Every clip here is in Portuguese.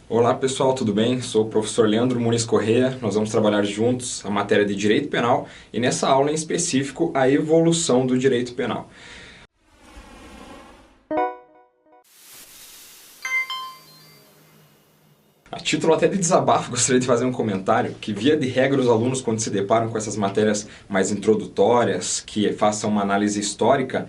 Olá pessoal, tudo bem? Sou o professor Leandro Muniz Corrêa. Nós vamos trabalhar juntos a matéria de Direito Penal e nessa aula em específico a evolução do Direito Penal. A título até de desabafo, gostaria de fazer um comentário que, via de regra, os alunos, quando se deparam com essas matérias mais introdutórias, que façam uma análise histórica,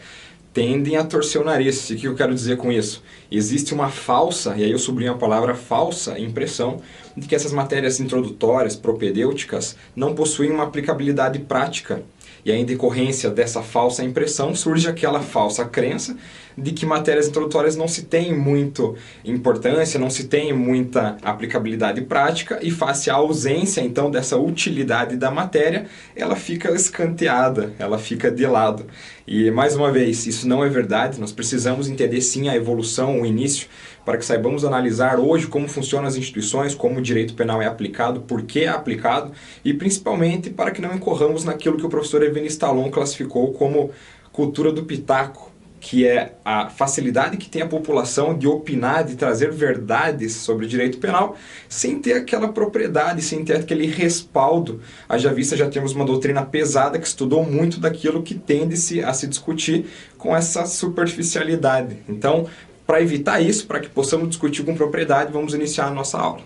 tendem a torcer o nariz. E o que eu quero dizer com isso? Existe uma falsa, e aí eu sublinho a palavra falsa, impressão de que essas matérias introdutórias, propedêuticas, não possuem uma aplicabilidade prática. E aí, em decorrência dessa falsa impressão, surge aquela falsa crença de que matérias introdutórias não se tem muito importância, não se tem muita aplicabilidade prática, e face à ausência, então, dessa utilidade da matéria, ela fica escanteada, ela fica de lado. E, mais uma vez, isso não é verdade. Nós precisamos entender, sim, a evolução, o início, para que saibamos analisar hoje como funcionam as instituições, como o direito penal é aplicado, por que é aplicado, e principalmente para que não incorramos naquilo que o professor Eveni Stallone classificou como cultura do pitaco, que é a facilidade que tem a população de opinar, de trazer verdades sobre o direito penal, sem ter aquela propriedade, sem ter aquele respaldo. Haja vista, já temos uma doutrina pesada que estudou muito daquilo que tende-se a se discutir com essa superficialidade. Então, para evitar isso, para que possamos discutir com propriedade, vamos iniciar a nossa aula.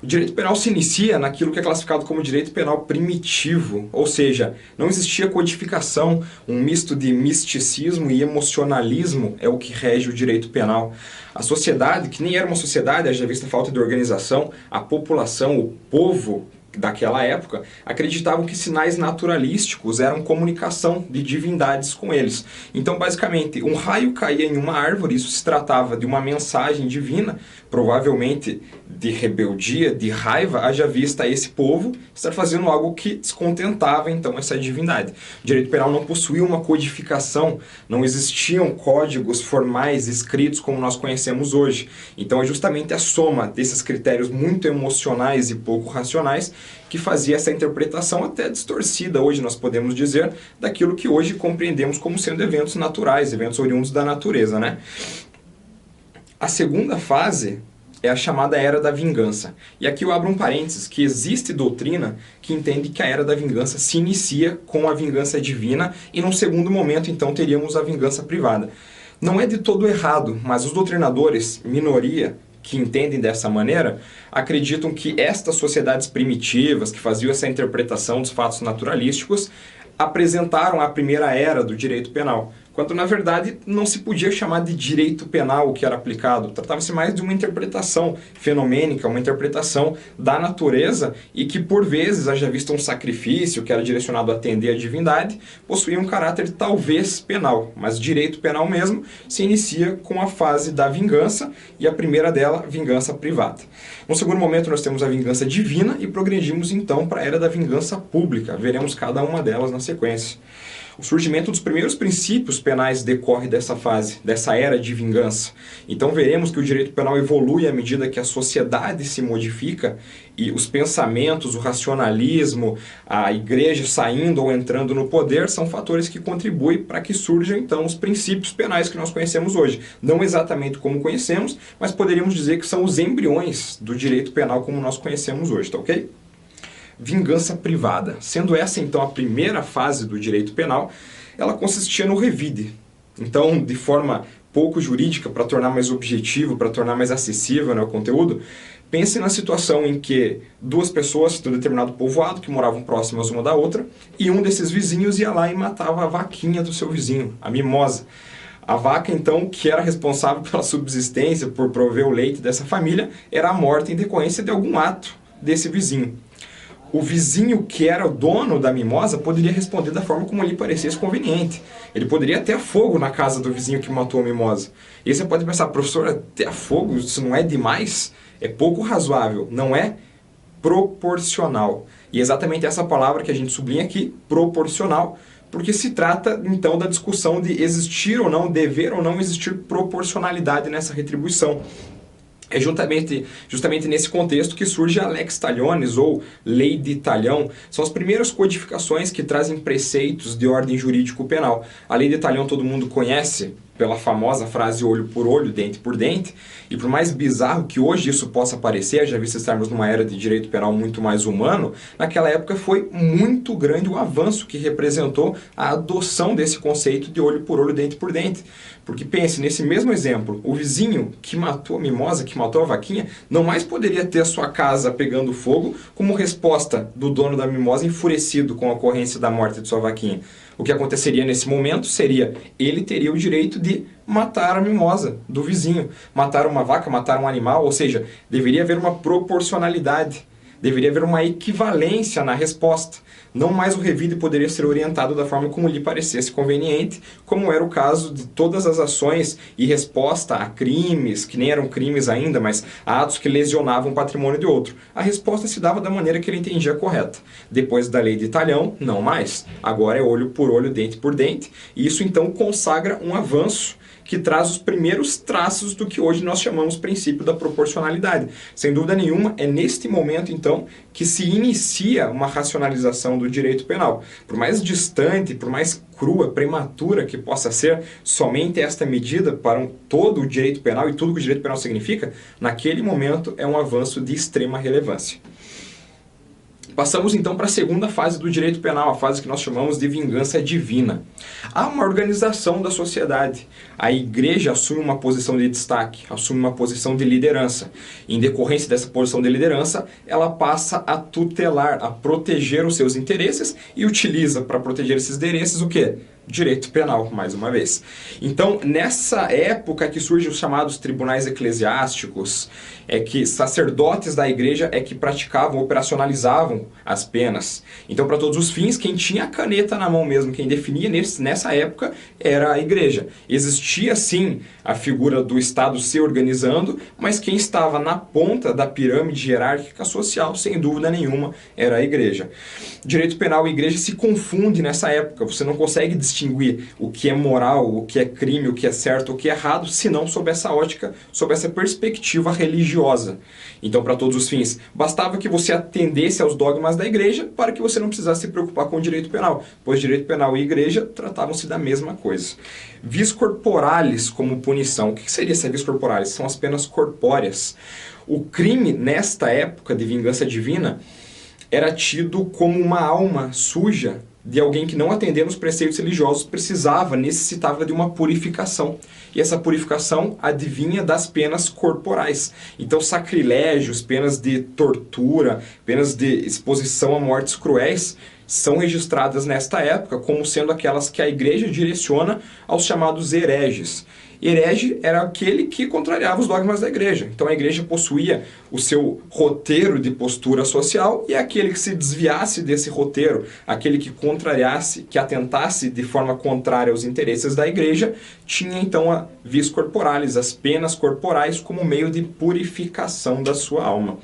O direito penal se inicia naquilo que é classificado como direito penal primitivo, ou seja, não existia codificação, um misto de misticismo e emocionalismo é o que rege o direito penal. A sociedade, que nem era uma sociedade, haja vista a falta de organização, a população, o povo daquela época, acreditavam que sinais naturalísticos eram comunicação de divindades com eles. Então, basicamente, um raio caía em uma árvore, isso se tratava de uma mensagem divina, provavelmente de rebeldia, de raiva, haja vista esse povo estar fazendo algo que descontentava, então, essa divindade. O direito penal não possuía uma codificação, não existiam códigos formais escritos como nós conhecemos hoje. Então, é justamente a soma desses critérios muito emocionais e pouco racionais que fazia essa interpretação até distorcida, hoje nós podemos dizer, daquilo que hoje compreendemos como sendo eventos naturais, eventos oriundos da natureza, né? A segunda fase é a chamada Era da Vingança. E aqui eu abro um parênteses, que existe doutrina que entende que a Era da Vingança se inicia com a vingança divina e num segundo momento, então, teríamos a vingança privada. Não é de todo errado, mas os doutrinadores, minoria, que entendem dessa maneira, acreditam que estas sociedades primitivas, que faziam essa interpretação dos fatos naturalísticos, apresentaram a primeira era do direito penal, quando na verdade não se podia chamar de direito penal o que era aplicado. Tratava-se mais de uma interpretação fenomênica, uma interpretação da natureza, e que por vezes, haja visto um sacrifício que era direcionado a atender a divindade, possuía um caráter talvez penal, mas direito penal mesmo se inicia com a fase da vingança, e a primeira dela, vingança privada. No segundo momento nós temos a vingança divina e progredimos então para a era da vingança pública. Veremos cada uma delas na sequência. O surgimento dos primeiros princípios penais decorre dessa fase, dessa era de vingança. Então veremos que o direito penal evolui à medida que a sociedade se modifica e os pensamentos, o racionalismo, a igreja saindo ou entrando no poder são fatores que contribuem para que surjam então os princípios penais que nós conhecemos hoje. Não exatamente como conhecemos, mas poderíamos dizer que são os embriões do direito penal como nós conhecemos hoje, tá ok? Vingança privada. Sendo essa, então, a primeira fase do direito penal, ela consistia no revide. Então, de forma pouco jurídica, para tornar mais objetivo, para tornar mais acessível, né, o conteúdo, pense na situação em que duas pessoas de um determinado povoado, que moravam próximas uma da outra, e um desses vizinhos ia lá e matava a vaquinha do seu vizinho, a mimosa. A vaca, então, que era responsável pela subsistência, por prover o leite dessa família, era morta em decorrência de algum ato desse vizinho. O vizinho que era o dono da mimosa poderia responder da forma como lhe parecesse conveniente. Ele poderia ter fogo na casa do vizinho que matou a mimosa. E aí você pode pensar, professor, ter fogo, isso não é demais? É pouco razoável, não é proporcional. E é exatamente essa palavra que a gente sublinha aqui, proporcional, porque se trata, então, da discussão de existir ou não, dever ou não existir proporcionalidade nessa retribuição. É justamente nesse contexto que surge a Lex Talionis, ou Lei de Talhão. São as primeiras codificações que trazem preceitos de ordem jurídico-penal. A Lei de Talhão todo mundo conhece, pela famosa frase olho por olho, dente por dente, e por mais bizarro que hoje isso possa parecer, já visto estarmos numa era de direito penal muito mais humano, naquela época foi muito grande o avanço que representou a adoção desse conceito de olho por olho, dente por dente. Porque pense, nesse mesmo exemplo, o vizinho que matou a mimosa, que matou a vaquinha, não mais poderia ter a sua casa pegando fogo como resposta do dono da mimosa enfurecido com a ocorrência da morte de sua vaquinha. O que aconteceria nesse momento seria, ele teria o direito de matar a mimosa do vizinho, matar uma vaca, matar um animal, ou seja, deveria haver uma proporcionalidade, deveria haver uma equivalência na resposta. Não mais o revide poderia ser orientado da forma como lhe parecesse conveniente, como era o caso de todas as ações e resposta a crimes, que nem eram crimes ainda, mas a atos que lesionavam o patrimônio de outro. A resposta se dava da maneira que ele entendia correta. Depois da lei de Talhão, não mais. Agora é olho por olho, dente por dente, e isso então consagra um avanço que traz os primeiros traços do que hoje nós chamamos princípio da proporcionalidade. Sem dúvida nenhuma, é neste momento, então, que se inicia uma racionalização do direito penal. Por mais distante, por mais crua, prematura que possa ser somente esta medida para todo o direito penal e tudo que o direito penal significa, naquele momento é um avanço de extrema relevância. Passamos então para a segunda fase do direito penal, a fase que nós chamamos de vingança divina. Há uma organização da sociedade. A igreja assume uma posição de destaque, assume uma posição de liderança. Em decorrência dessa posição de liderança, ela passa a tutelar, a proteger os seus interesses e utiliza para proteger esses interesses o quê? Direito penal, mais uma vez. Então, nessa época que surgem os chamados tribunais eclesiásticos, é que sacerdotes da igreja é que praticavam, operacionalizavam as penas. Então, para todos os fins, quem tinha a caneta na mão mesmo, quem definia nessa época, era a igreja. Existia, sim, a figura do Estado se organizando, mas quem estava na ponta da pirâmide hierárquica social, sem dúvida nenhuma, era a igreja. Direito penal e igreja se confundem nessa época. Você não consegue distinguir o que é moral, o que é crime, o que é certo, o que é errado, senão sob essa ótica, sob essa perspectiva religiosa. Então, para todos os fins, bastava que você atendesse aos dogmas da igreja para que você não precisasse se preocupar com o direito penal, pois direito penal e igreja tratavam-se da mesma coisa. Vis corporalis como punição. O que seria essa vis corporalis? São as penas corpóreas. O crime, nesta época de vingança divina, era tido como uma alma suja de alguém que, não atendendo os preceitos religiosos, necessitava de uma purificação. E essa purificação advinha das penas corporais. Então, sacrilégios, penas de tortura, penas de exposição a mortes cruéis, são registradas nesta época como sendo aquelas que a igreja direciona aos chamados hereges. Herege era aquele que contrariava os dogmas da igreja. Então a igreja possuía o seu roteiro de postura social e aquele que se desviasse desse roteiro, aquele que contrariasse, que atentasse de forma contrária aos interesses da igreja, tinha então a vis corporalis, as penas corporais como meio de purificação da sua alma.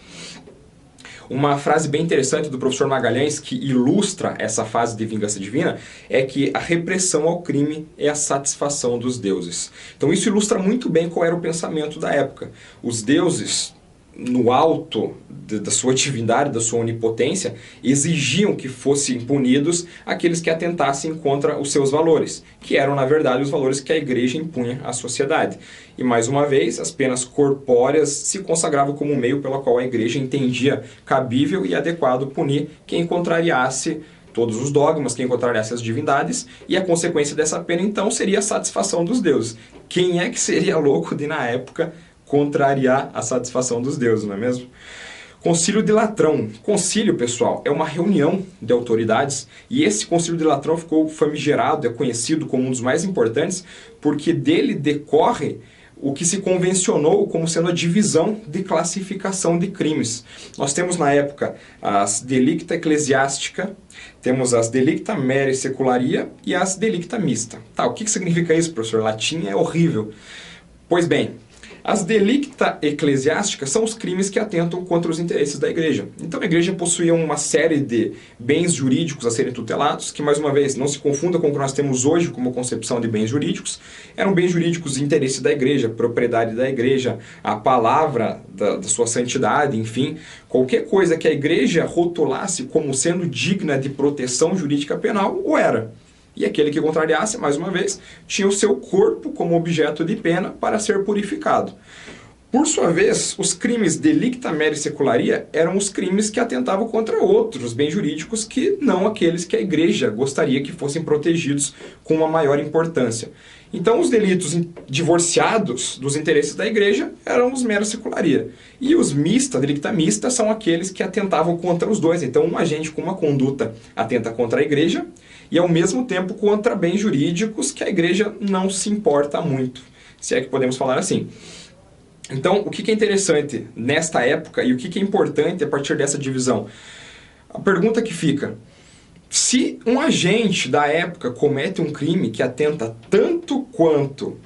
Uma frase bem interessante do professor Magalhães, que ilustra essa fase de vingança divina, é que a repressão ao crime é a satisfação dos deuses. Então isso ilustra muito bem qual era o pensamento da época. Os deuses, no alto da sua divindade, da sua onipotência, exigiam que fossem punidos aqueles que atentassem contra os seus valores, que eram, na verdade, os valores que a igreja impunha à sociedade. E, mais uma vez, as penas corpóreas se consagravam como um meio pelo qual a igreja entendia cabível e adequado punir quem contrariasse todos os dogmas, quem contrariasse as divindades, e a consequência dessa pena, então, seria a satisfação dos deuses. Quem é que seria louco de, na época, contrariar a satisfação dos deuses, não é mesmo? Concílio de Latrão. Concílio, pessoal, é uma reunião de autoridades e esse Concílio de Latrão ficou famigerado, é conhecido como um dos mais importantes porque dele decorre o que se convencionou como sendo a divisão de classificação de crimes. Nós temos na época as delicta ecclesiástica, temos as delicta mere secularia e as delicta mista. Tá, o que significa isso, professor? Latim é horrível. Pois bem, as delicta eclesiásticas são os crimes que atentam contra os interesses da igreja. Então a igreja possuía uma série de bens jurídicos a serem tutelados, que mais uma vez não se confunda com o que nós temos hoje como concepção de bens jurídicos. Eram bens jurídicos de interesse da igreja, propriedade da igreja, a palavra da sua santidade, enfim. Qualquer coisa que a igreja rotulasse como sendo digna de proteção jurídica penal, o era. E aquele que contrariasse, mais uma vez, tinha o seu corpo como objeto de pena para ser purificado. Por sua vez, os crimes delicta meri secularia eram os crimes que atentavam contra outros bens jurídicos que não aqueles que a igreja gostaria que fossem protegidos com uma maior importância. Então, os delitos divorciados dos interesses da igreja eram os mera secularia. E os mista, delicta mista, são aqueles que atentavam contra os dois. Então, um agente com uma conduta atenta contra a igreja e, ao mesmo tempo, contra bens jurídicos que a igreja não se importa muito, se é que podemos falar assim. Então, o que é interessante nesta época e o que é importante a partir dessa divisão? A pergunta que fica: se um agente da época comete um crime que atenta tanto quanto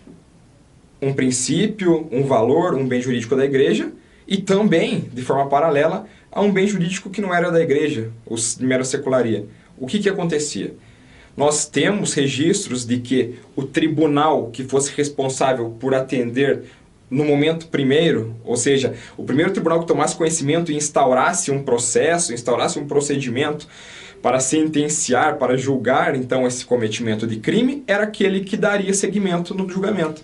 um princípio, um valor, um bem jurídico da igreja, e também, de forma paralela, a um bem jurídico que não era da igreja, o mera secularia, o que acontecia? Nós temos registros de que o tribunal que fosse responsável por atender no momento primeiro, ou seja, o primeiro tribunal que tomasse conhecimento e instaurasse um processo, instaurasse um procedimento para sentenciar, para julgar então esse cometimento de crime, era aquele que daria seguimento no julgamento.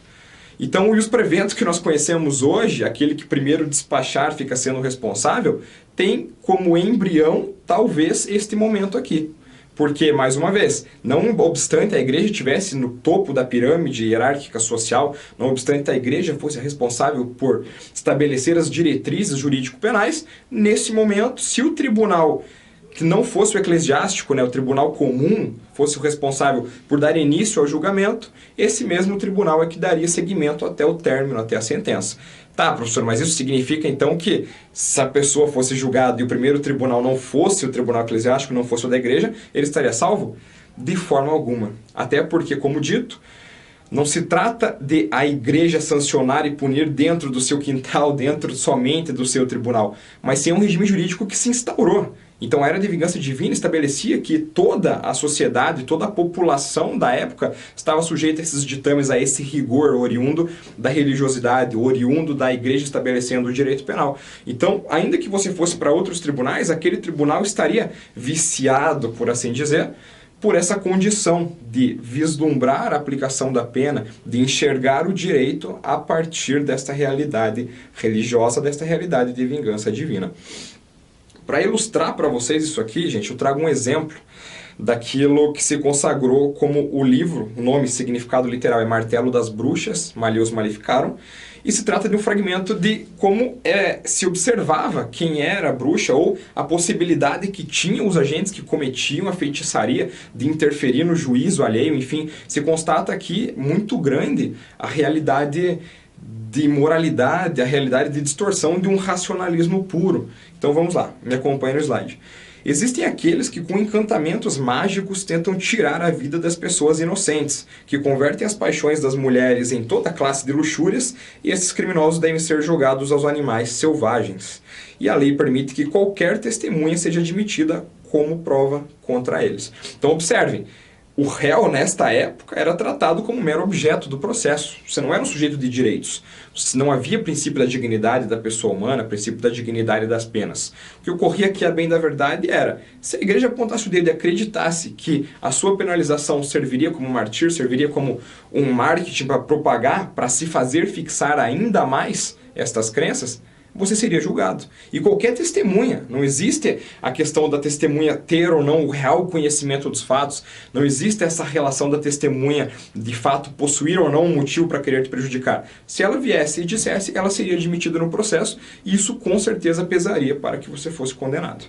Então, o ius preventus que nós conhecemos hoje, aquele que primeiro despachar fica sendo responsável, tem como embrião, talvez, este momento aqui. Porque, mais uma vez, não obstante a igreja estivesse no topo da pirâmide hierárquica social, não obstante a igreja fosse responsável por estabelecer as diretrizes jurídico-penais, nesse momento, se o tribunal que não fosse o eclesiástico, né, o tribunal comum, fosse o responsável por dar início ao julgamento, esse mesmo tribunal é que daria seguimento até o término, até a sentença. Tá, professor, mas isso significa então que se a pessoa fosse julgada e o primeiro tribunal não fosse o tribunal eclesiástico, não fosse o da igreja, ele estaria salvo? De forma alguma. Até porque, como dito, não se trata de a igreja sancionar e punir dentro do seu quintal, dentro somente do seu tribunal, mas sim um regime jurídico que se instaurou. Então a era de vingança divina estabelecia que toda a sociedade, toda a população da época estava sujeita a esses ditames, a esse rigor oriundo da religiosidade, oriundo da igreja estabelecendo o direito penal. Então, ainda que você fosse para outros tribunais, aquele tribunal estaria viciado, por assim dizer, por essa condição de vislumbrar a aplicação da pena, de enxergar o direito a partir desta realidade religiosa, desta realidade de vingança divina. Para ilustrar para vocês isso aqui, gente, eu trago um exemplo daquilo que se consagrou como o livro, o nome, significado literal é Martelo das Bruxas, Maleus Maleficarum, e se trata de um fragmento de como se observava quem era a bruxa ou a possibilidade que tinham os agentes que cometiam a feitiçaria de interferir no juízo alheio, enfim, se constata aqui muito grande a realidade de imoralidade, a realidade de distorção de um racionalismo puro. Então vamos lá, me acompanhe no slide. Existem aqueles que com encantamentos mágicos tentam tirar a vida das pessoas inocentes, que convertem as paixões das mulheres em toda classe de luxúrias, e esses criminosos devem ser jogados aos animais selvagens. E a lei permite que qualquer testemunha seja admitida como prova contra eles. Então observem, o réu, nesta época, era tratado como mero objeto do processo. Você não era um sujeito de direitos. Não havia princípio da dignidade da pessoa humana, princípio da dignidade das penas. O que ocorria aqui, a bem da verdade, era, se a igreja apontasse o dedo e acreditasse que a sua penalização serviria como martírio, serviria como um marketing para propagar, para se fazer fixar ainda mais estas crenças, você seria julgado. E qualquer testemunha, não existe a questão da testemunha ter ou não o real conhecimento dos fatos, não existe essa relação da testemunha de fato possuir ou não um motivo para querer te prejudicar. Se ela viesse e dissesse, ela seria admitida no processo e isso com certeza pesaria para que você fosse condenado.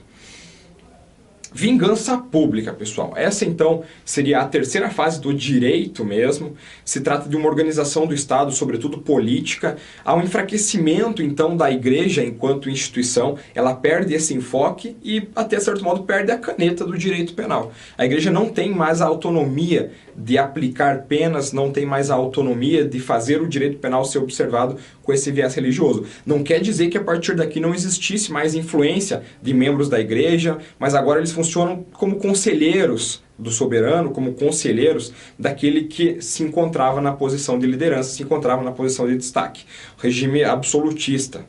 Vingança pública, pessoal. Essa, então, seria a terceira fase do direito mesmo. Se trata de uma organização do Estado, sobretudo política. Há um enfraquecimento, então, da igreja enquanto instituição. Ela perde esse enfoque e, até certo modo, perde a caneta do direito penal. A igreja não tem mais a autonomia de aplicar penas, não tem mais a autonomia de fazer o direito penal ser observado com esse viés religioso. Não quer dizer que a partir daqui não existisse mais influência de membros da igreja, mas agora eles funcionam como conselheiros do soberano, como conselheiros daquele que se encontrava na posição de liderança, se encontrava na posição de destaque. Regime absolutista.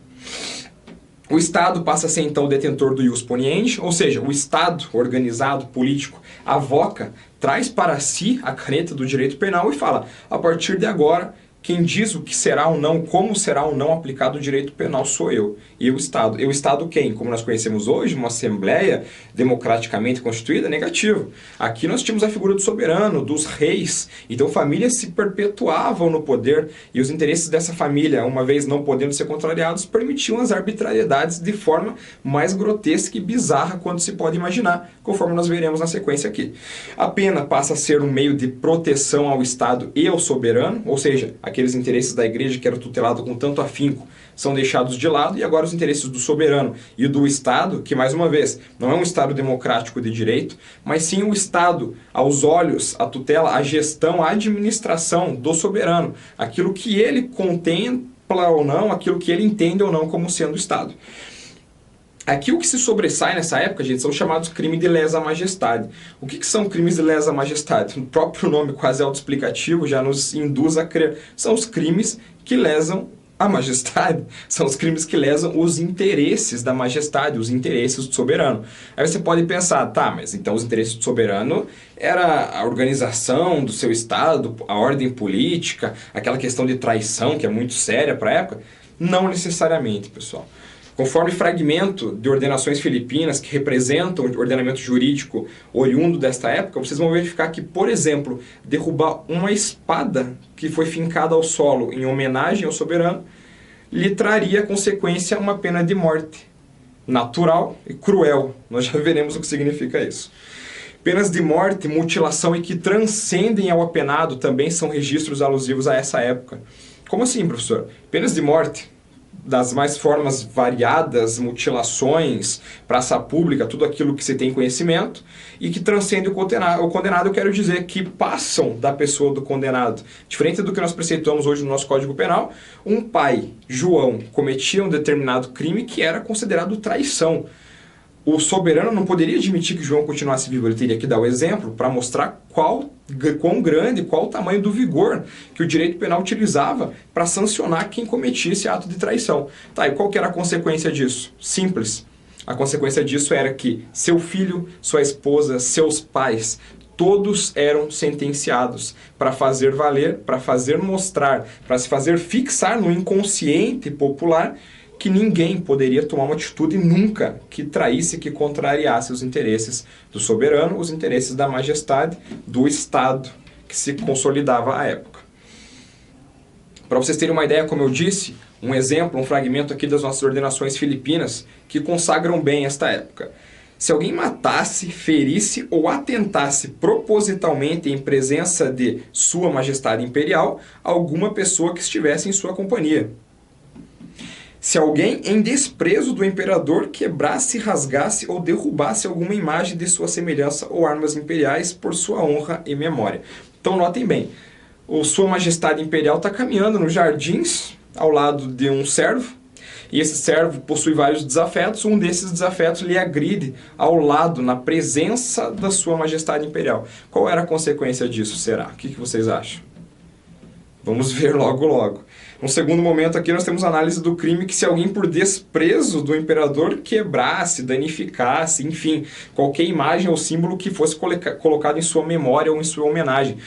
O Estado passa a ser então o detentor do ius poniendi, ou seja, o Estado organizado, político, avoca, traz para si a caneta do direito penal e fala, a partir de agora, quem diz o que será ou não, como será ou não aplicado o direito penal sou eu. E o Estado. E o Estado quem? Como nós conhecemos hoje, uma Assembleia democraticamente constituída? Negativo. Aqui nós tínhamos a figura do soberano, dos reis. Então famílias se perpetuavam no poder e os interesses dessa família, uma vez não podendo ser contrariados, permitiam as arbitrariedades de forma mais grotesca e bizarra quanto se pode imaginar, conforme nós veremos na sequência aqui. A pena passa a ser um meio de proteção ao Estado e ao soberano, ou seja, aqueles interesses da igreja que eram tutelados com tanto afinco são deixados de lado e agora os interesses do soberano e do Estado, que mais uma vez não é um Estado democrático de direito, mas sim o Estado, aos olhos, a tutela, a gestão, a administração do soberano, aquilo que ele contempla ou não, aquilo que ele entende ou não como sendo o Estado. Aqui o que se sobressai nessa época, gente, são chamados crimes de lesa majestade. O que são crimes de lesa majestade? O próprio nome quase autoexplicativo já nos induz a crer. São os crimes que lesam a majestade, são os crimes que lesam os interesses da majestade, os interesses do soberano. Aí você pode pensar, tá, mas então os interesses do soberano era a organização do seu Estado, a ordem política, aquela questão de traição que é muito séria para a época? Não necessariamente, pessoal. Conforme fragmento de ordenações filipinas que representam o ordenamento jurídico oriundo desta época, vocês vão verificar que, por exemplo, derrubar uma espada que foi fincada ao solo em homenagem ao soberano lhe traria consequência uma pena de morte natural e cruel. Nós já veremos o que significa isso. Penas de morte, mutilação e que transcendem ao apenado também são registros alusivos a essa época. Como assim, professor? Penas de morte, das mais formas variadas, mutilações, praça pública, tudo aquilo que você tem conhecimento, e que transcende o condenado, eu quero dizer que passam da pessoa do condenado. Diferente do que nós preceituamos hoje no nosso Código Penal, um pai, João, cometia um determinado crime que era considerado traição. O soberano não poderia admitir que João continuasse vivo, ele teria que dar o exemplo para mostrar quão grande, qual o tamanho do vigor que o direito penal utilizava para sancionar quem cometia esse ato de traição. Tá, e qual que era a consequência disso? Simples. A consequência disso era que seu filho, sua esposa, seus pais, todos eram sentenciados para fazer valer, para fazer mostrar, para se fazer fixar no inconsciente popular que ninguém poderia tomar uma atitude nunca que traísse, que contrariasse os interesses do soberano, os interesses da majestade, do Estado que se consolidava à época. Para vocês terem uma ideia, como eu disse, um exemplo, um fragmento aqui das nossas ordenações filipinas que consagram bem esta época. Se alguém matasse, ferisse ou atentasse propositalmente em presença de Sua Majestade Imperial alguma pessoa que estivesse em sua companhia. Se alguém, em desprezo do imperador, quebrasse, rasgasse ou derrubasse alguma imagem de sua semelhança ou armas imperiais por sua honra e memória. Então notem bem, Sua Majestade Imperial está caminhando nos jardins ao lado de um servo, e esse servo possui vários desafetos, um desses desafetos lhe agride ao lado, na presença da Sua Majestade Imperial. Qual era a consequência disso, será? O que vocês acham? Vamos ver logo logo. No segundo momento aqui nós temos a análise do crime que se alguém por desprezo do imperador quebrasse, danificasse, enfim, qualquer imagem ou símbolo que fosse colocado em sua memória ou em sua homenagem.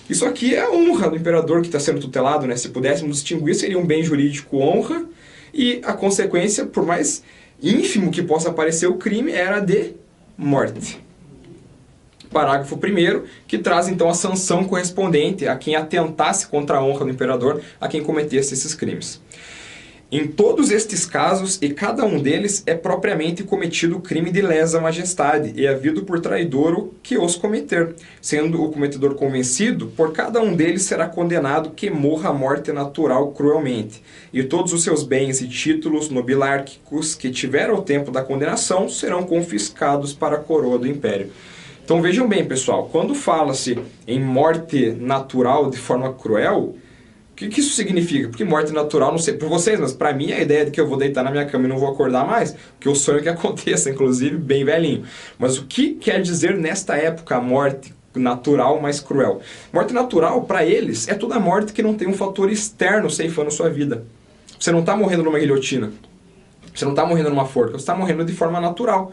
Isso aqui é a honra do imperador que está sendo tutelado, né? Se pudéssemos distinguir, seria um bem jurídico honra e a consequência, por mais ínfimo que possa parecer o crime, era de morte. Parágrafo 1º, que traz então a sanção correspondente a quem atentasse contra a honra do imperador, a quem cometesse esses crimes. Em todos estes casos, e cada um deles, é propriamente cometido o crime de lesa majestade, e havido por traidor o que os cometer. Sendo o cometedor convencido, por cada um deles será condenado que morra a morte natural cruelmente. E todos os seus bens e títulos nobilárquicos que tiver ao tempo da condenação serão confiscados para a coroa do império. Então vejam bem, pessoal, quando fala-se em morte natural de forma cruel, o que isso significa? Porque morte natural, não sei para vocês, mas para mim a ideia de que eu vou deitar na minha cama e não vou acordar mais, que eu sonho que aconteça, inclusive bem velhinho. Mas o que quer dizer nesta época a morte natural mais cruel? Morte natural, para eles, é toda morte que não tem um fator externo ceifando sua vida. Você não está morrendo numa guilhotina. Você não está morrendo numa forca, você está morrendo de forma natural.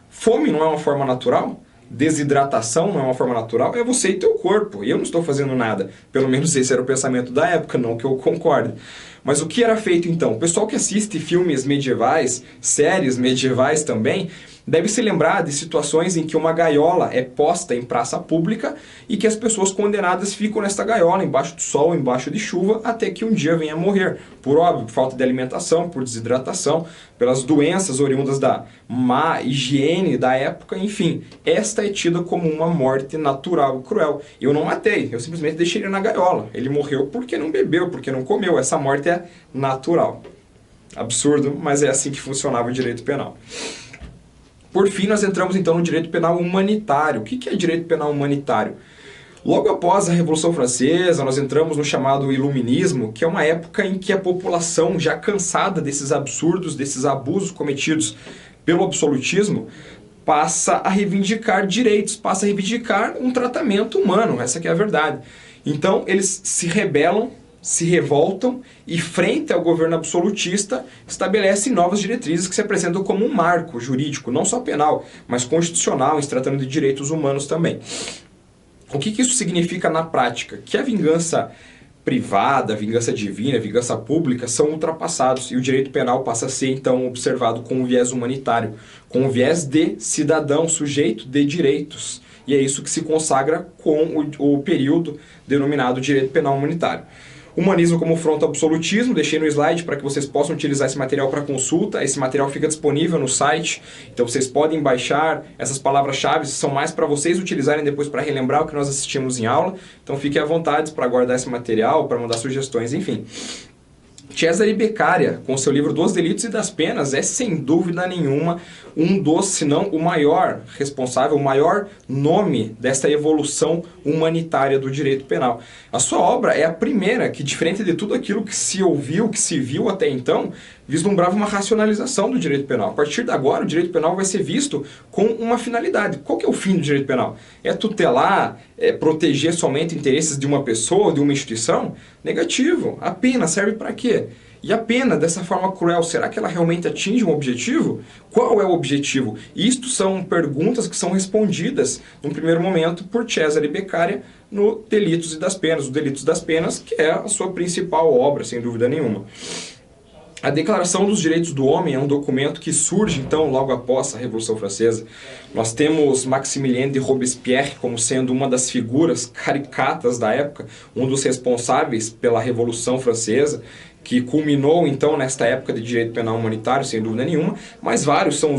Fome não é uma forma natural? Desidratação não é uma forma natural? É você e teu corpo. E eu não estou fazendo nada. Pelo menos esse era o pensamento da época, não que eu concorde. Mas o que era feito então? O pessoal que assiste filmes medievais, séries medievais também, deve se lembrar de situações em que uma gaiola é posta em praça pública e que as pessoas condenadas ficam nesta gaiola, embaixo do sol, embaixo de chuva, até que um dia venha a morrer. Por óbvio, por falta de alimentação, por desidratação, pelas doenças oriundas da má higiene da época, enfim. Esta é tida como uma morte natural e cruel. Eu não matei, eu simplesmente deixei ele na gaiola. Ele morreu porque não bebeu, porque não comeu. Essa morte é natural. Absurdo, mas é assim que funcionava o direito penal. Por fim, nós entramos então no direito penal humanitário. O que é direito penal humanitário? Logo após a Revolução Francesa, nós entramos no chamado Iluminismo, que é uma época em que a população, já cansada desses absurdos, desses abusos cometidos pelo absolutismo, passa a reivindicar direitos, passa a reivindicar um tratamento humano. Essa que é a verdade. Então, eles se rebelam, se revoltam e, frente ao governo absolutista, estabelecem novas diretrizes que se apresentam como um marco jurídico, não só penal, mas constitucional, em se tratando de direitos humanos também. O que isso significa na prática? Que a vingança privada, a vingança divina, a vingança pública são ultrapassados e o direito penal passa a ser, então, observado com um viés humanitário, com um viés de cidadão, sujeito de direitos. E é isso que se consagra com o período denominado direito penal humanitário. Humanismo como fronte ao absolutismo, deixei no slide para que vocês possam utilizar esse material para consulta. Esse material fica disponível no site, então vocês podem baixar. Essas palavras-chave são mais para vocês utilizarem depois para relembrar o que nós assistimos em aula. Então fiquem à vontade para guardar esse material, para mandar sugestões, enfim. Cesare Beccaria, com seu livro Dos Delitos e das Penas, é sem dúvida nenhuma um dos, se não o maior responsável, o maior nome desta evolução humanitária do direito penal. A sua obra é a primeira que, diferente de tudo aquilo que se ouviu, que se viu até então, vislumbrava uma racionalização do direito penal. A partir de agora, o direito penal vai ser visto com uma finalidade. Qual que é o fim do direito penal? É tutelar, proteger somente interesses de uma pessoa, de uma instituição? Negativo. A pena serve para quê? E a pena, dessa forma cruel, será que ela realmente atinge um objetivo? Qual é o objetivo? Isto são perguntas que são respondidas, num primeiro momento, por Cesare Beccaria no Delitos e das Penas. O Delitos das Penas, que é a sua principal obra, sem dúvida nenhuma. A Declaração dos Direitos do Homem é um documento que surge, então, logo após a Revolução Francesa. Nós temos Maximilien de Robespierre como sendo uma das figuras caricatas da época, um dos responsáveis pela Revolução Francesa, que culminou, então, nesta época de direito penal humanitário, sem dúvida nenhuma, mas vários são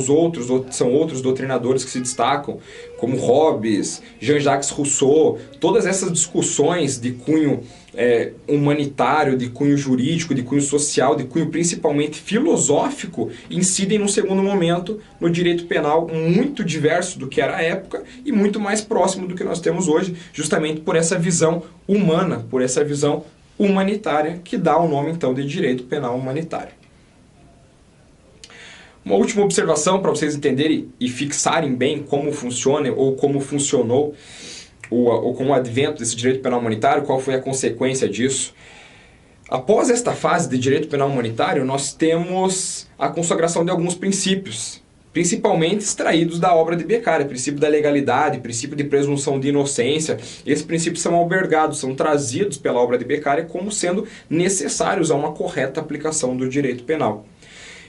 outros doutrinadores que se destacam, como Hobbes, Jean-Jacques Rousseau. Todas essas discussões de cunho humanitário, de cunho jurídico, de cunho social, de cunho principalmente filosófico, incidem num segundo momento no direito penal muito diverso do que era a época e muito mais próximo do que nós temos hoje, justamente por essa visão humana, por essa visão humanitária, que dá o nome, então, de direito penal humanitário. Uma última observação para vocês entenderem e fixarem bem como funciona ou como funcionou ou com o advento desse direito penal humanitário, qual foi a consequência disso. Após esta fase de direito penal humanitário, nós temos a consagração de alguns princípios, principalmente extraídos da obra de Beccaria, princípio da legalidade, princípio de presunção de inocência. Esses princípios são albergados, são trazidos pela obra de Beccaria como sendo necessários a uma correta aplicação do direito penal.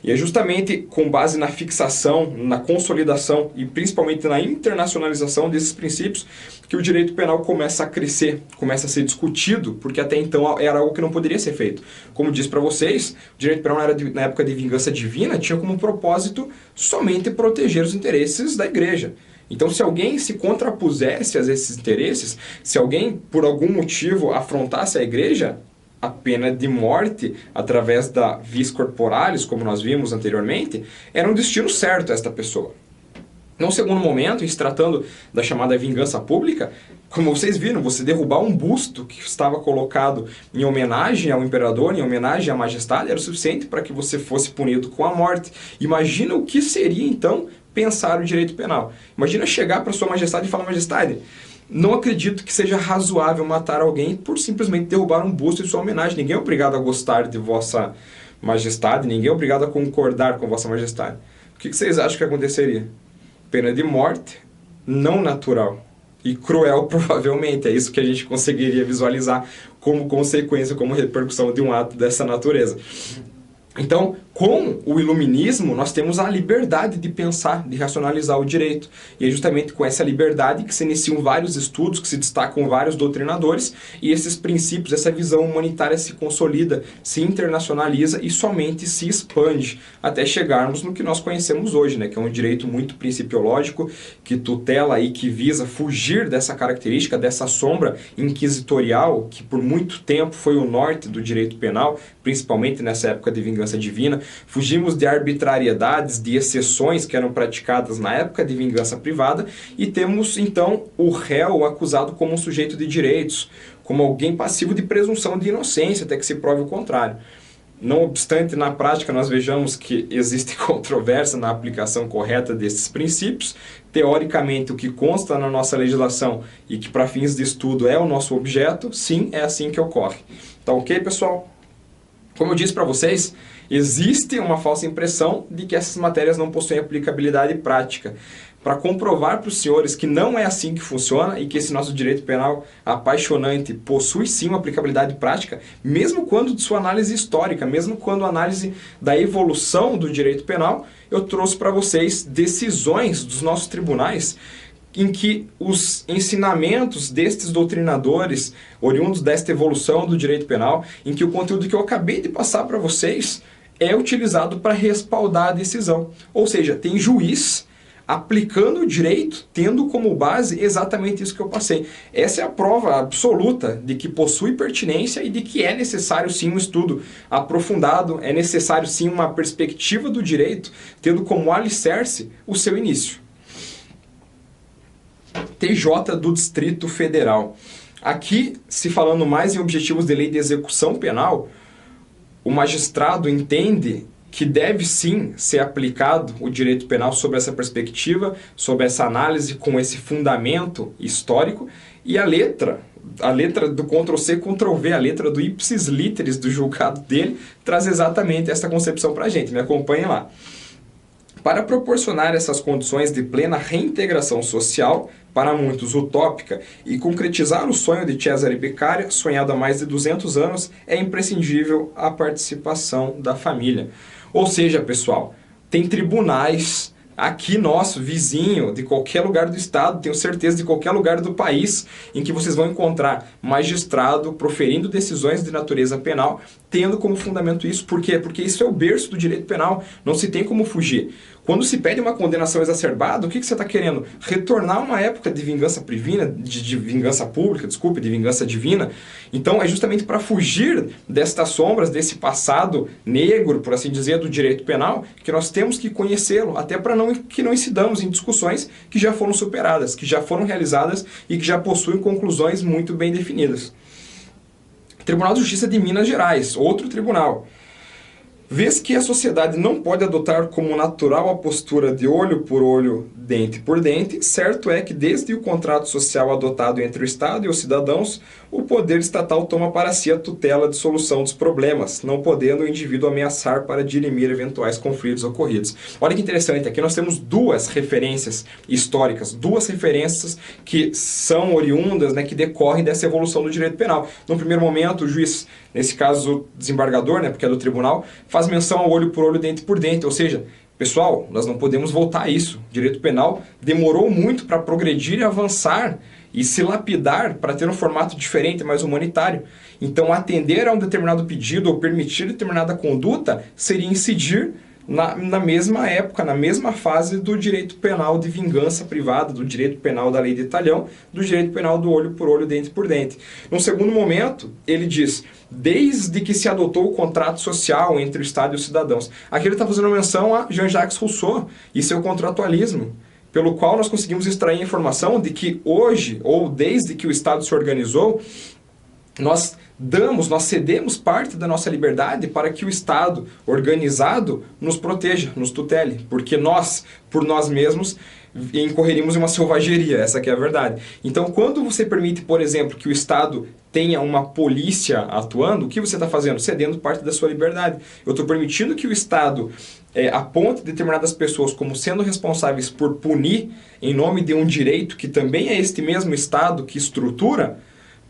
E é justamente com base na fixação, na consolidação e principalmente na internacionalização desses princípios que o direito penal começa a crescer, começa a ser discutido, porque até então era algo que não poderia ser feito. Como disse para vocês, o direito penal na época de vingança divina tinha como propósito somente proteger os interesses da igreja. Então, se alguém se contrapusesse a esses interesses, se alguém por algum motivo afrontasse a igreja, a pena de morte, através da vis corporalis, como nós vimos anteriormente, era um destino certo a esta pessoa. Num segundo momento, em se tratando da chamada vingança pública, como vocês viram, você derrubar um busto que estava colocado em homenagem ao imperador, em homenagem à majestade, era o suficiente para que você fosse punido com a morte. Imagina o que seria, então, pensar o direito penal. Imagina chegar para sua majestade e falar: majestade, não acredito que seja razoável matar alguém por simplesmente derrubar um busto em sua homenagem. Ninguém é obrigado a gostar de vossa majestade, ninguém é obrigado a concordar com vossa majestade. O que vocês acham que aconteceria? Pena de morte, não natural. E cruel, provavelmente. É isso que a gente conseguiria visualizar como consequência, como repercussão de um ato dessa natureza. Então, com o iluminismo, nós temos a liberdade de pensar, de racionalizar o direito. E é justamente com essa liberdade que se iniciam vários estudos, que se destacam vários doutrinadores, e esses princípios, essa visão humanitária se consolida, se internacionaliza e somente se expande, até chegarmos no que nós conhecemos hoje, né? Que é um direito muito principiológico, que tutela e que visa fugir dessa característica, dessa sombra inquisitorial, que por muito tempo foi o norte do direito penal, principalmente nessa época de vingança divina. Fugimos de arbitrariedades, de exceções que eram praticadas na época de vingança privada e temos, então, o réu acusado como um sujeito de direitos, como alguém passivo de presunção de inocência, até que se prove o contrário. Não obstante, na prática, nós vejamos que existe controvérsia na aplicação correta desses princípios. Teoricamente, o que consta na nossa legislação e que para fins de estudo é o nosso objeto, sim, é assim que ocorre. Tá ok, pessoal? Como eu disse para vocês, existe uma falsa impressão de que essas matérias não possuem aplicabilidade prática. Para comprovar para os senhores que não é assim que funciona e que esse nosso direito penal apaixonante possui sim uma aplicabilidade prática, mesmo quando de sua análise histórica, mesmo quando a análise da evolução do direito penal, eu trouxe para vocês decisões dos nossos tribunais em que os ensinamentos destes doutrinadores, oriundos desta evolução do direito penal, em que o conteúdo que eu acabei de passar para vocês é utilizado para respaldar a decisão. Ou seja, tem juiz aplicando o direito, tendo como base exatamente isso que eu passei. Essa é a prova absoluta de que possui pertinência e de que é necessário sim um estudo aprofundado, é necessário sim uma perspectiva do direito, tendo como alicerce o seu início. TJ do Distrito Federal. Aqui, se falando mais em objetivos de lei de execução penal, o magistrado entende que deve sim ser aplicado o direito penal sob essa perspectiva, sob essa análise, com esse fundamento histórico, e a letra do Ctrl+C, Ctrl+V, a letra do ipsis literis do julgado dele, traz exatamente essa concepção para a gente. Me acompanhem lá. Para proporcionar essas condições de plena reintegração social, para muitos utópica, e concretizar o sonho de Cesare Beccaria, sonhado há mais de 200 anos, é imprescindível a participação da família. Ou seja, pessoal, tem tribunais aqui nosso, vizinho, de qualquer lugar do estado, tenho certeza de qualquer lugar do país, em que vocês vão encontrar magistrado proferindo decisões de natureza penal, tendo como fundamento isso. Por quê? Porque isso é o berço do direito penal, não se tem como fugir. Quando se pede uma condenação exacerbada, o que você está querendo? Retornar uma época de vingança divina, de vingança pública, desculpe, de vingança divina. Então é justamente para fugir destas sombras, desse passado negro, por assim dizer, do direito penal, que nós temos que conhecê-lo, até para que não incidamos em discussões que já foram superadas, que já foram realizadas e que já possuem conclusões muito bem definidas. Tribunal de Justiça de Minas Gerais, outro tribunal. Vês que a sociedade não pode adotar como natural a postura de olho por olho, dente por dente, certo é que desde o contrato social adotado entre o Estado e os cidadãos, o poder estatal toma para si a tutela de solução dos problemas, não podendo o indivíduo ameaçar para dirimir eventuais conflitos ocorridos. Olha que interessante, aqui nós temos duas referências históricas, duas referências que são oriundas, né, que decorrem dessa evolução do direito penal. No primeiro momento, o juiz, nesse caso o desembargador, né, porque é do tribunal, faz menção ao olho por olho, dente por dente, ou seja, pessoal, nós não podemos voltar a isso. O direito penal demorou muito para progredir e avançar e se lapidar para ter um formato diferente, mais humanitário. Então, atender a um determinado pedido ou permitir determinada conduta seria incidir na mesma época, na mesma fase do direito penal de vingança privada, do direito penal da lei de talhão, do direito penal do olho por olho, dente por dente. No segundo momento, ele diz, desde que se adotou o contrato social entre o Estado e os cidadãos. Aqui ele está fazendo menção a Jean-Jacques Rousseau e seu contratualismo, pelo qual nós conseguimos extrair a informação de que hoje, ou desde que o Estado se organizou, nós cedemos parte da nossa liberdade para que o Estado organizado nos proteja, nos tutele, porque nós, por nós mesmos, incorreríamos em uma selvageria, essa que é a verdade. Então, quando você permite, por exemplo, que o Estado tenha uma polícia atuando, o que você está fazendo? Cedendo parte da sua liberdade. Eu estou permitindo que o Estado aponte determinadas pessoas como sendo responsáveis por punir em nome de um direito que também é este mesmo Estado que estrutura,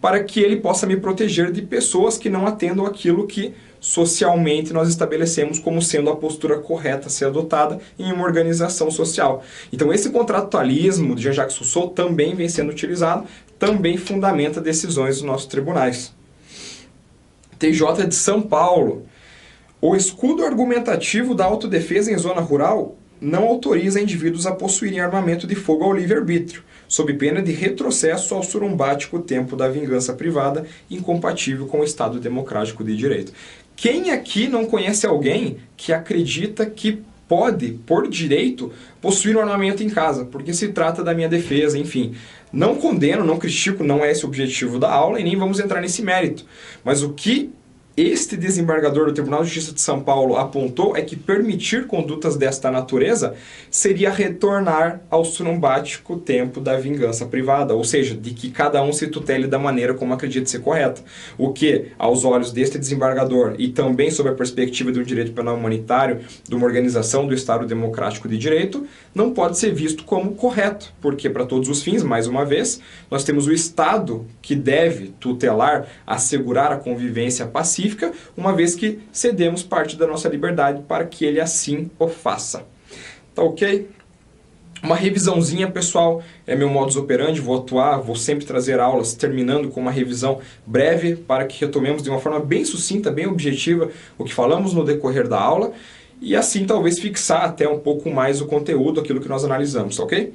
para que ele possa me proteger de pessoas que não atendam aquilo que socialmente nós estabelecemos como sendo a postura correta a ser adotada em uma organização social. Então esse contratualismo de Jean-Jacques Rousseau também vem sendo utilizado, também fundamenta decisões dos nossos tribunais. TJ de São Paulo. O escudo argumentativo da autodefesa em zona rural não autoriza indivíduos a possuírem armamento de fogo ao livre-arbítrio, sob pena de retrocesso ao surumbático tempo da vingança privada, incompatível com o Estado democrático de direito. Quem aqui não conhece alguém que acredita que pode, por direito, possuir um armamento em casa, porque se trata da minha defesa, enfim. Não condeno, não critico, não é esse o objetivo da aula e nem vamos entrar nesse mérito. Mas o que este desembargador do Tribunal de Justiça de São Paulo apontou é que permitir condutas desta natureza seria retornar ao surumbático tempo da vingança privada, ou seja, de que cada um se tutele da maneira como acredita ser correta. O que, aos olhos deste desembargador e também sob a perspectiva de um direito penal humanitário, de uma organização do Estado Democrático de Direito, não pode ser visto como correto, porque para todos os fins, mais uma vez, nós temos o Estado que deve tutelar, assegurar a convivência pacífica, uma vez que cedemos parte da nossa liberdade para que ele assim o faça. Tá ok? Uma revisãozinha, pessoal, é meu modus operandi, vou sempre trazer aulas terminando com uma revisão breve para que retomemos de uma forma bem sucinta, bem objetiva o que falamos no decorrer da aula e assim talvez fixar até um pouco mais o conteúdo, aquilo que nós analisamos, tá ok?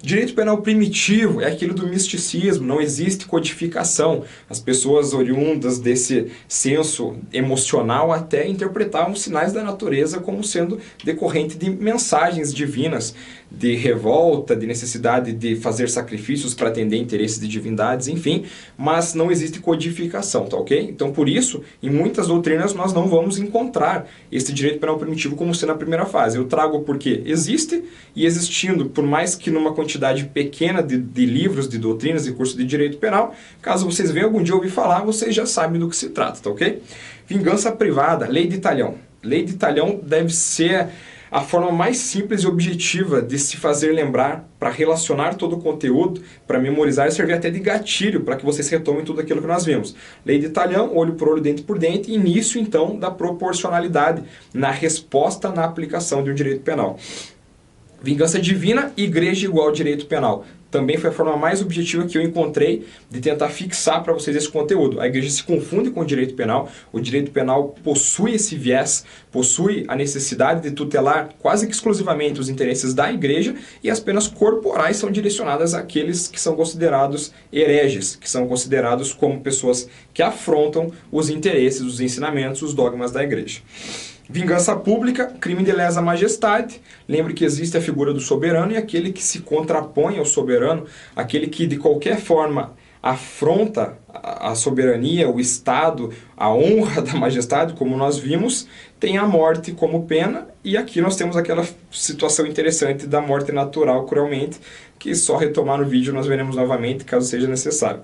Direito penal primitivo é aquilo do misticismo, não existe codificação. As pessoas oriundas desse senso emocional até interpretavam os sinais da natureza como sendo decorrente de mensagens divinas, de revolta, de necessidade de fazer sacrifícios para atender interesses de divindades, enfim, mas não existe codificação, tá ok? Então, por isso, em muitas doutrinas nós não vamos encontrar esse direito penal primitivo como sendo a primeira fase. Eu trago porque existe, e existindo, por mais que numa quantidade pequena de livros, de doutrinas e cursos de direito penal, caso vocês venham algum dia ouvir falar, vocês já sabem do que se trata, tá ok? Vingança privada, lei de talhão. Lei de talhão deve ser a forma mais simples e objetiva de se fazer lembrar, para relacionar todo o conteúdo, para memorizar e servir até de gatilho, para que vocês retomem tudo aquilo que nós vimos. Lei de talhão, olho por olho, dente por dente, início então da proporcionalidade na resposta na aplicação de um direito penal. Vingança divina, igreja igual ao direito penal. Também foi a forma mais objetiva que eu encontrei de tentar fixar para vocês esse conteúdo. A igreja se confunde com o direito penal possui esse viés, possui a necessidade de tutelar quase que exclusivamente os interesses da igreja e as penas corporais são direcionadas àqueles que são considerados hereges, que são considerados como pessoas que afrontam os interesses, os ensinamentos, os dogmas da igreja. Vingança pública, crime de lesa majestade. Lembre que existe a figura do soberano e aquele que se contrapõe ao soberano, aquele que de qualquer forma afronta a soberania, o Estado, a honra da majestade, como nós vimos, tem a morte como pena. E aqui nós temos aquela situação interessante da morte natural, cruelmente, que só retomar no vídeo nós veremos novamente, caso seja necessário.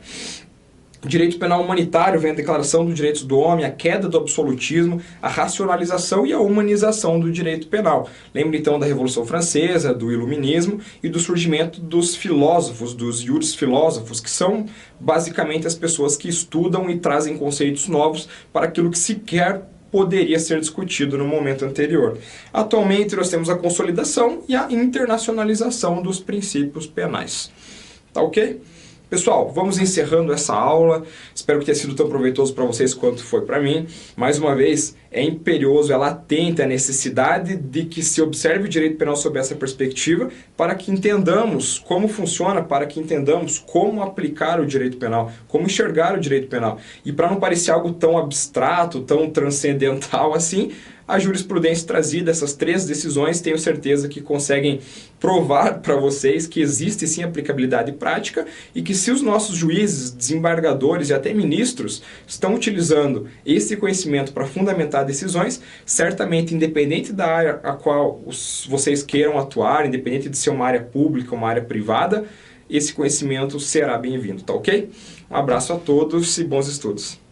Direito penal humanitário vem a declaração dos direitos do homem, a queda do absolutismo, a racionalização e a humanização do direito penal. Lembre então da Revolução Francesa, do Iluminismo e do surgimento dos filósofos, dos iuris filósofos, que são basicamente as pessoas que estudam e trazem conceitos novos para aquilo que sequer poderia ser discutido no momento anterior. Atualmente nós temos a consolidação e a internacionalização dos princípios penais. Tá ok? Pessoal, vamos encerrando essa aula. Espero que tenha sido tão proveitoso para vocês quanto foi para mim. Mais uma vez, é imperioso, é latente a necessidade de que se observe o direito penal sob essa perspectiva para que entendamos como funciona, para que entendamos como aplicar o direito penal, como enxergar o direito penal. E para não parecer algo tão abstrato, tão transcendental assim, a jurisprudência trazida, essas 3 decisões, tenho certeza que conseguem provar para vocês que existe sim aplicabilidade prática e que se os nossos juízes, desembargadores e até ministros estão utilizando esse conhecimento para fundamentar decisões, certamente independente da área a qual vocês queiram atuar, independente de ser uma área pública ou uma área privada, esse conhecimento será bem-vindo, tá ok? Um abraço a todos e bons estudos!